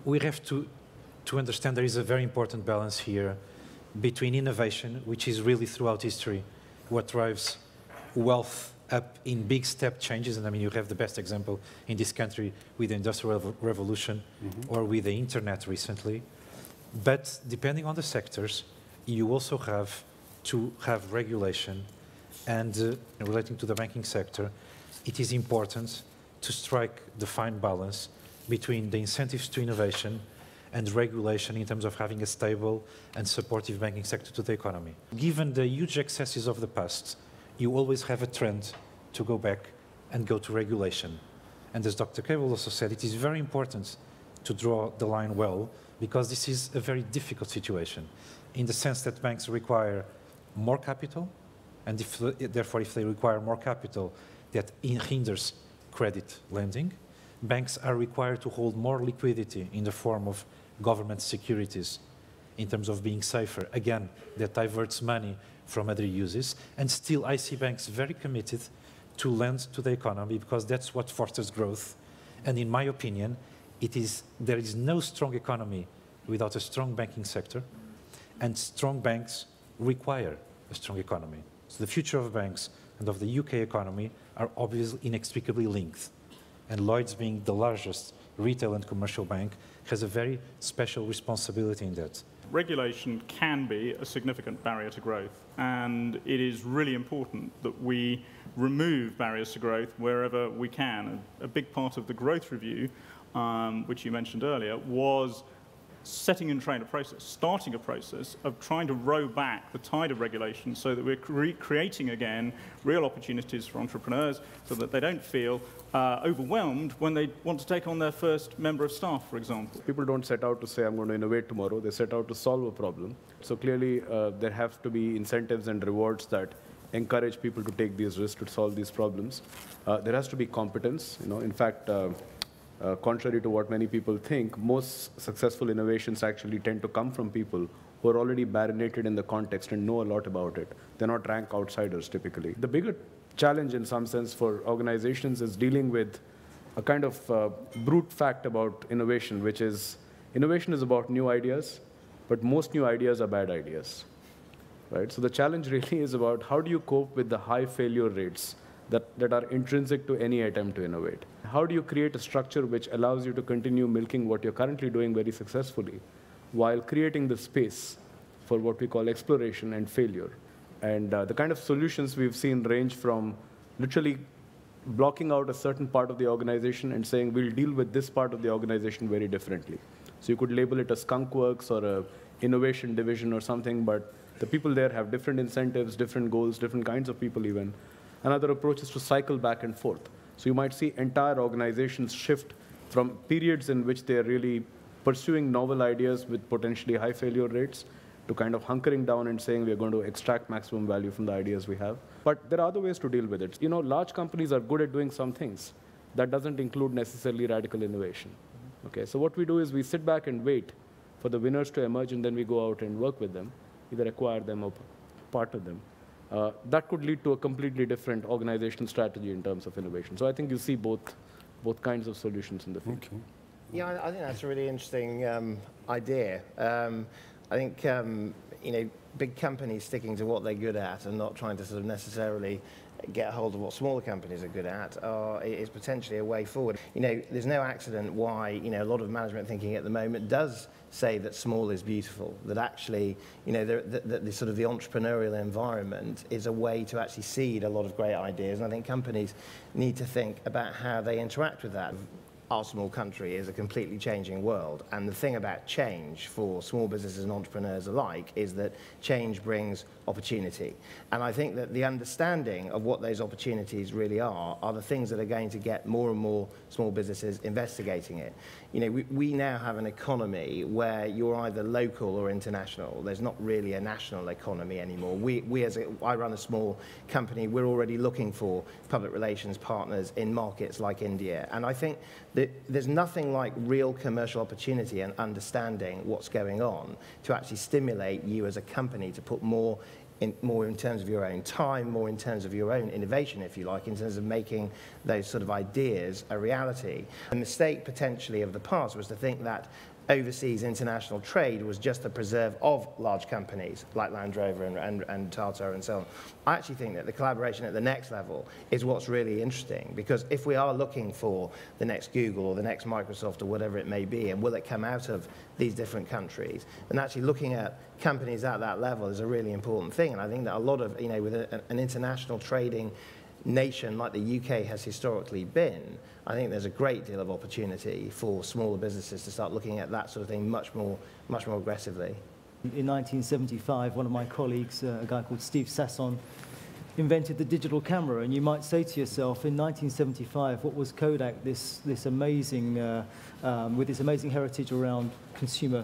We have to understand there is a very important balance here between innovation, which is really throughout history what drives wealth up in big step changes. And I mean, you have the best example in this country with the Industrial Revolution or with the internet recently. But depending on the sectors, you also have to have regulation. And relating to the banking sector, it is important to strike the fine balance between the incentives to innovation and regulation in terms of having a stable and supportive banking sector to the economy. Given the huge excesses of the past, you always have a trend to go back and go to regulation. And as Dr. Cable also said, it is very important to draw the line well, because this is a very difficult situation in the sense that banks require more capital, and therefore if they require more capital, that hinders credit lending. Banks are required to hold more liquidity in the form of government securities in terms of being safer. Again, that diverts money from other uses. And still, I see banks very committed to lend to the economy because that's what fosters growth. And in my opinion, there is no strong economy without a strong banking sector, and strong banks require a strong economy. So the future of banks and of the UK economy are obviously inextricably linked. And Lloyds, being the largest retail and commercial bank, has a very special responsibility in that. Regulation can be a significant barrier to growth, and it is really important that we remove barriers to growth wherever we can. A big part of the growth review, which you mentioned earlier, was setting in train a process, starting a process of trying to row back the tide of regulation so that we're creating again real opportunities for entrepreneurs so that they don't feel overwhelmed when they want to take on their first member of staff, for example. People don't set out to say, I'm going to innovate tomorrow. They set out to solve a problem. So clearly, there have to be incentives and rewards that encourage people to take these risks to solve these problems. There has to be competence. In fact, contrary to what many people think, most successful innovations actually tend to come from people who are already marinated in the context and know a lot about it. They're not rank outsiders, typically. The bigger challenge, in some sense, for organizations is dealing with a kind of brute fact about innovation, which is innovation is about new ideas, but most new ideas are bad ideas. Right? So the challenge really is about how do you cope with the high failure rates that are intrinsic to any attempt to innovate. How do you create a structure which allows you to continue milking what you're currently doing very successfully while creating the space for what we call exploration and failure? And the kind of solutions we've seen range from literally blocking out a certain part of the organization and saying we'll deal with this part of the organization very differently. So you could label it a skunk works or a innovation division or something, but the people there have different incentives, different goals, different kinds of people even. Another approach is to cycle back and forth. So you might see entire organizations shift from periods in which they're really pursuing novel ideas with potentially high failure rates to kind of hunkering down and saying we're going to extract maximum value from the ideas we have. But there are other ways to deal with it. Large companies are good at doing some things. That doesn't include necessarily radical innovation. Okay, so what we do is we sit back and wait for the winners to emerge, and then we go out and work with them, either acquire them or partner them. That could lead to a completely different organizational strategy in terms of innovation. So I think you see both kinds of solutions in the field. Okay. Yeah, I think that's a really interesting idea. I think big companies sticking to what they're good at and not trying to sort of necessarily get a hold of what smaller companies are good at is potentially a way forward. There's no accident why a lot of management thinking at the moment does say that small is beautiful, that actually the sort of the entrepreneurial environment is a way to actually seed a lot of great ideas, and I think companies need to think about how they interact with that. Our small country is a completely changing world, and the thing about change for small businesses and entrepreneurs alike is that change brings opportunity. And I think that the understanding of what those opportunities really are the things that are going to get more and more small businesses investigating it. We now have an economy where you're either local or international. There's not really a national economy anymore. I run a small company, we're already looking for public relations partners in markets like India. And I think that there's nothing like real commercial opportunity and understanding what's going on to actually stimulate you as a company to put more more in terms of your own time, more in terms of your own innovation, if you like, in terms of making those sort of ideas a reality. The mistake potentially of the past was to think that overseas international trade was just the preserve of large companies like Land Rover and Tata and so on. I actually think that the collaboration at the next level is what's really interesting, because if we are looking for the next Google or the next Microsoft or whatever it may be, and will it come out of these different countries, then actually looking at companies at that level is a really important thing. And I think that a lot of, with an international trading nation like the UK has historically been, I think there's a great deal of opportunity for smaller businesses to start looking at that sort of thing much more aggressively. In 1975, one of my colleagues, a guy called Steve Sasson, invented the digital camera, and you might say to yourself, in 1975, what was Kodak, this amazing, with this amazing heritage around consumer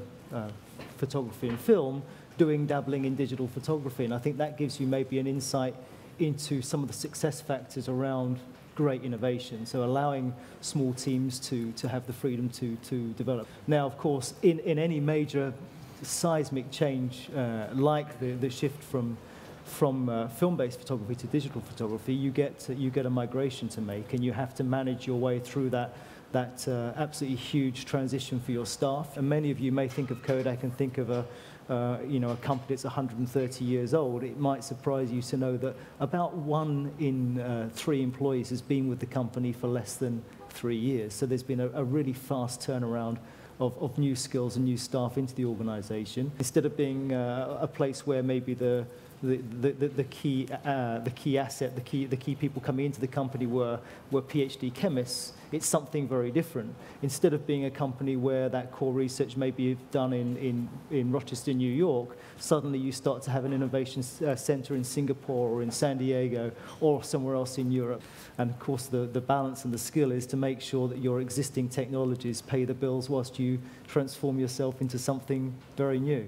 photography and film, dabbling in digital photography? And I think that gives you maybe an insight into some of the success factors around great innovation, so allowing small teams to have the freedom to develop. Now, of course, in any major seismic change, like the shift from film-based photography to digital photography, you get a migration to make, and you have to manage your way through that absolutely huge transition for your staff. And many of you may think of Kodak and think of a company that's 130 years old. It might surprise you to know that about 1 in 3 employees has been with the company for less than 3 years. So there's been a really fast turnaround of new skills and new staff into the organization. Instead of being a place where maybe the key asset, the key people coming into the company were PhD chemists, it's something very different. Instead of being a company where that core research may be done in Rochester, New York, suddenly you start to have an innovation center in Singapore or in San Diego or somewhere else in Europe. And of course, the balance and the skill is to make sure that your existing technologies pay the bills whilst you transform yourself into something very new.